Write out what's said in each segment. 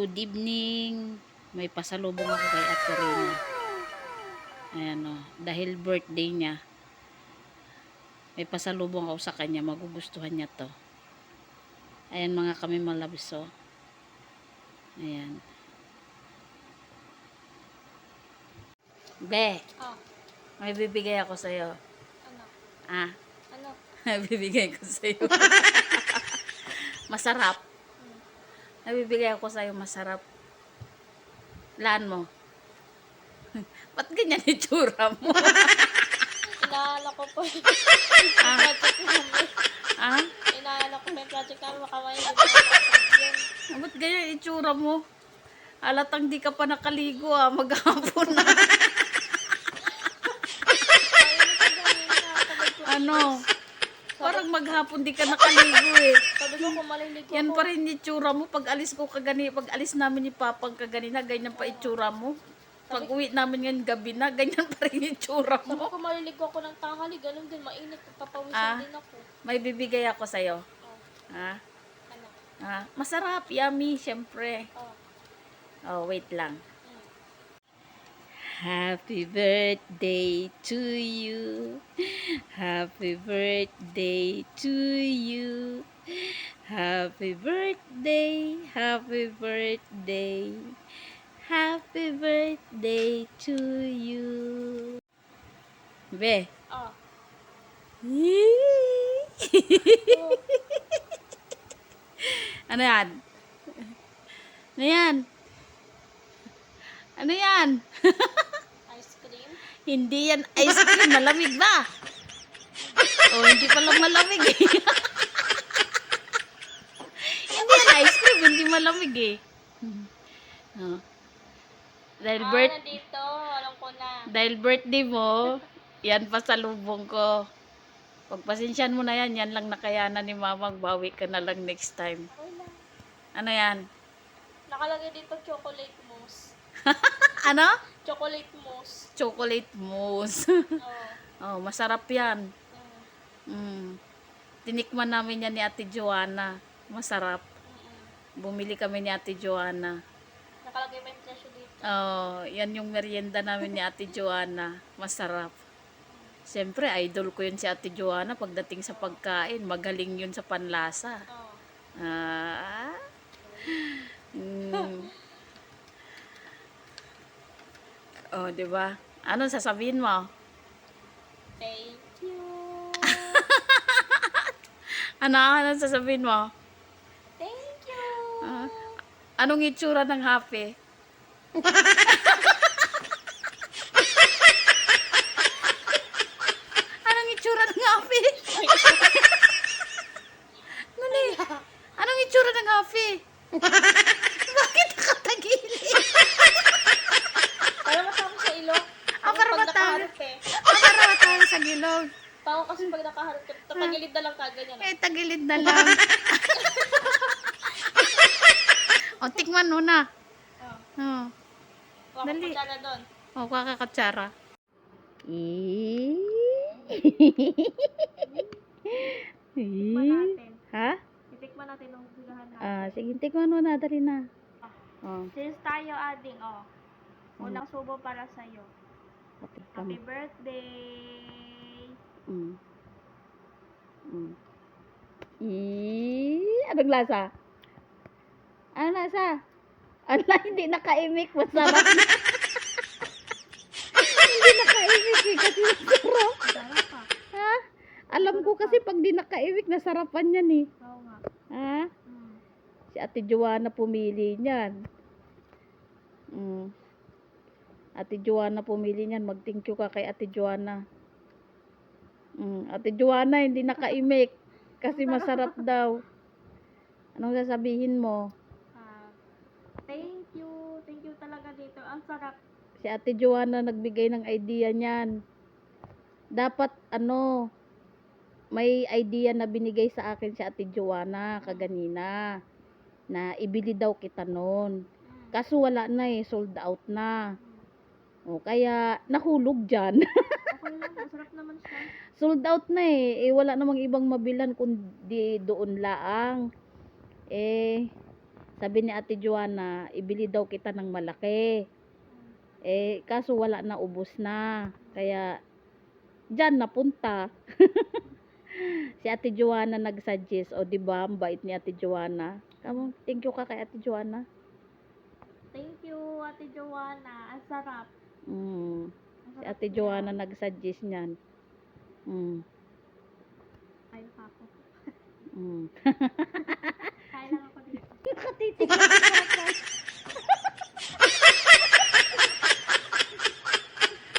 Good evening. May pasalubong ako kay Ate Rina. Ayan o. Dahil birthday niya, may pasalubong ako sa kanya. Magugustuhan niya to. Ayan mga kami malabs o. Ayan. Be, Oh, may bibigay ako sa'yo. ano? Ah, Ano? may bibigay ko sa'yo. Masarap. May bibigay ako sa'yo masarap. Laan mo. Ba't ganyan itsura mo? Inaala ko po yung Ah? project namin. Ah? Inaala ko po yung project namin. Baka may hindi yun. Ba't ganyan itsura mo? Alatang di ka pa nakaligo ah. Maghapon na. Ano? Parang maghapon di ka nakaligo eh. Sabi ko kung maliligo Yan ako. pa rin itsura mo. Pag alis ko kagani, pag alis namin ni Papang kaganina, ganyan pa itsura mo. Pag uwi namin ngayon gabi na, ganyan pa rin itsura Sabi mo. ko maliligo ako ng tanghali. Ganun din. Mainit. Papawisin Ah? din ako. May bibigay ako sa'yo. Oh, Ha? ano? Ha? Masarap, yummy, syempre. Oh. Oh, wait lang. Mm. Happy birthday to you. Happy birthday to you. Happy birthday, happy birthday. Happy birthday to you. Be. Oh. Ano yan? Ano yan? Ano yan? Ice cream. Hindi yan ice cream. Malamig ba? O, hindi palang malamig eh. Hindi yan ice cream. Hindi malamig eh. Oh. Dahil, Nandito. Alam ko na. dahil birthday mo, yan pasalubong ko. Pagpasensyan mo na yan, yan lang nakayanan ni Mama. Bawi ka na lang next time. Okay lang. Ano yan? Nakalagay dito chocolate mousse. Ano? Chocolate mousse. Chocolate mousse. Oh. Oh, masarap yan. Mm. Mm. Tinikman namin yan ni Ate Joanna. Masarap. Mm-mm. Bumili kami ni Ate Joanna. Nakalagay may presyo dito. Oh, yan yung merienda namin ni Ate Joanna. Masarap. Siyempre, idol ko yun si Ate Joanna pagdating sa pagkain. Magaling yun sa panlasa. Oh. Ah. Mm. Oh, 'di ba? Ano sasabihin mo? Thank you. Ano sasabihin mo? Thank you. Ah, anong itsura ng happy? Anong itsura ng happy? Nani? Anong itsura ng happy? Bakit nakatagili? Para matapos sa ilong. Ah, para Pag matapos. nakaharap eh. Para tayo sa gilog. Pao kasi pag nakaharap ka, tatagilid na lang ka, ganyan. Eh, tagilid na lang. O, tikman mo na. Oh. Oh. Huwag Dali. ko na doon. O, kakakatsara. Tikman natin. Ha? Itikman natin ang bigahan natin. Ah, sige, tikman mo na. Dali na. Oh. Since tayo ading, oh. Unang subo para sa'yo. Happy birthday! Mm. Mm. Anong lasa? Anong lasa? Ala, hindi nakaimik. Masarap. Hindi nakaimik eh, kasi masarap. Sarap pa. Ha? Alam ko kasi pag di nakaimik, nasarapan yan eh. Oo nga. Ha? Mm. Si Ate Joanna pumili niyan. Mm. Ate Joanna pumili niyan. Mag-thank you ka kay Ate Joanna. Ate Joanna, hindi nakaimik. Kasi masarap daw. Anong sasabihin mo? Thank you. Thank you talaga dito. Ang sarap. Si Ate Joanna nagbigay ng idea niyan. Dapat may idea na binigay sa akin si Ate Joanna kaganina. Na ibili daw kita noon. Kaso wala na eh. Sold out na. O kaya nahulog dyan. Okay lang. Masarap naman siya. Sold out na eh. Wala namang ibang mabilan kundi doon laang. Sabi ni Ate Joanna, ibili daw kita ng malaki. Eh, kaso wala na, ubos na. Kaya, dyan napunta. Si Ate Joanna nag-suggest. O, diba? Ang bait ni Ate Joanna. Thank you ka kay Ate Joanna. Thank you, Ate Joanna. Ang sarap. Mm. Ang Si sarap Ate niya. Joanna nag-suggest niyan. Mm. Kain pa ako. Mm. Kain lang ako dito. Nakatitig lang si Papa.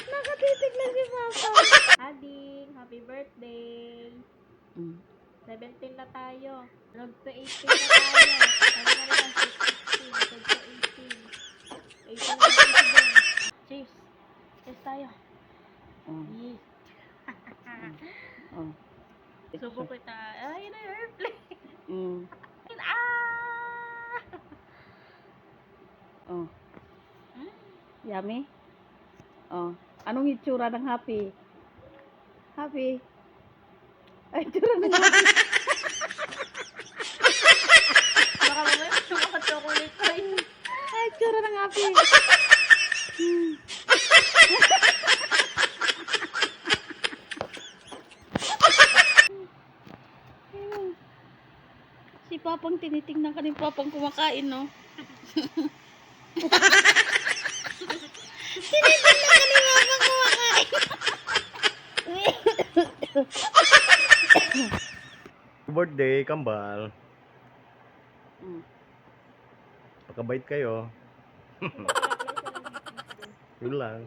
Nakatitig lang si Papa. Ading, happy birthday. Mm. 17 na tayo. Road to 18 na tayo. Ano na rin ang 16? Road to 18. 18 na tayo. Cheers. Cheers tayo. Oh. Yes. Oh. Subo kita. Ay, na airplane. Mm. Ah! Oh. Hmm? Yummy? Oh. Anong itsura ng happy? Happy? Ay, itsura ng happy. Baka mamaya chocolate pa yun. Ay, itsura ng happy. Hmm. Si Papang tinitingnan ka ni Papang kumakain, no? Tinitingnan ka ni Papang kumakain. Birthday, kambal. Mm. Pakabait kayo. Yun lang.